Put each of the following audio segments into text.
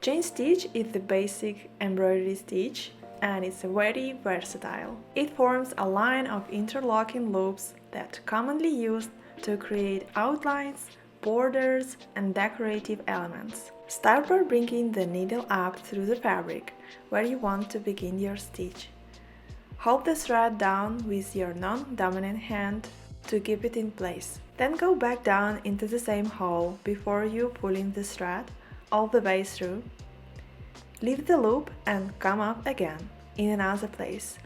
Chain stitch is the basic embroidery stitch and it's very versatile. It forms a line of interlocking loops that are commonly used to create outlines, borders, and decorative elements. Start by bringing the needle up through the fabric where you want to begin your stitch. Hold the thread down with your non-dominant hand to keep it in place. Then go back down into the same hole before you pulling the thread all the way through. Leave the loop and come up again in another place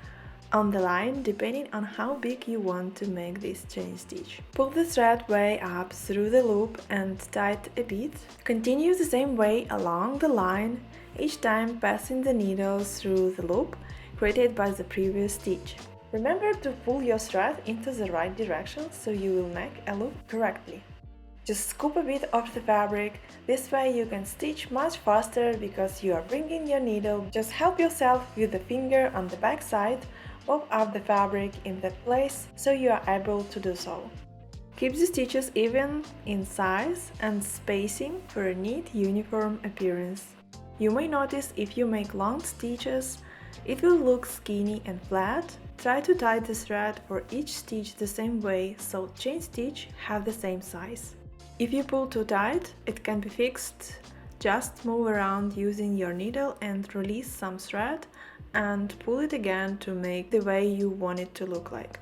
on the line depending on how big you want to make this chain stitch. Pull the thread way up through the loop and tie it a bit. Continue the same way along the line, each time passing the needle through the loop created by the previous stitch. Remember to pull your thread into the right direction so you will make a loop correctly. Just scoop a bit of the fabric, this way you can stitch much faster because you are bringing your needle. Just help yourself with the finger on the back side, pop up the fabric in that place so you are able to do so. Keep the stitches even in size and spacing for a neat uniform appearance. You may notice if you make long stitches, it will look skinny and flat. Try to tie the thread for each stitch the same way so chain stitch have the same size. If you pull too tight, it can be fixed. Just move around using your needle and release some thread and pull it again to make the way you want it to look like.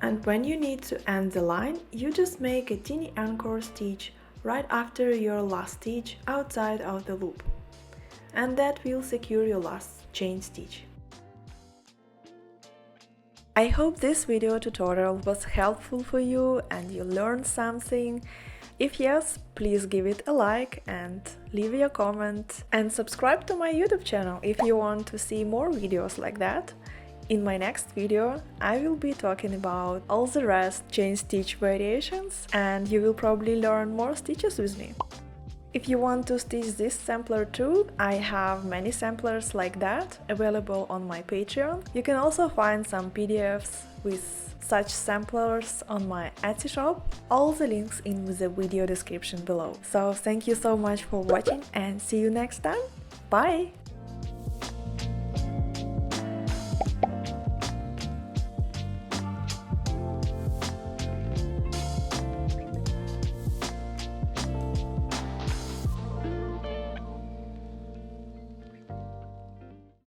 And when you need to end the line, you just make a teeny anchor stitch right after your last stitch outside of the loop. And that will secure your last chain stitch. I hope this video tutorial was helpful for you and you learned something. If yes, please give it a like and leave your comment and subscribe to my YouTube channel if you want to see more videos like that. In my next video, I will be talking about all the rest chain stitch variations and you will probably learn more stitches with me. If you want to stitch this sampler too, I have many samplers like that available on my Patreon. You can also find some PDFs with such samplers on my Etsy shop. All the links in the video description below. So thank you so much for watching and see you next time. Bye!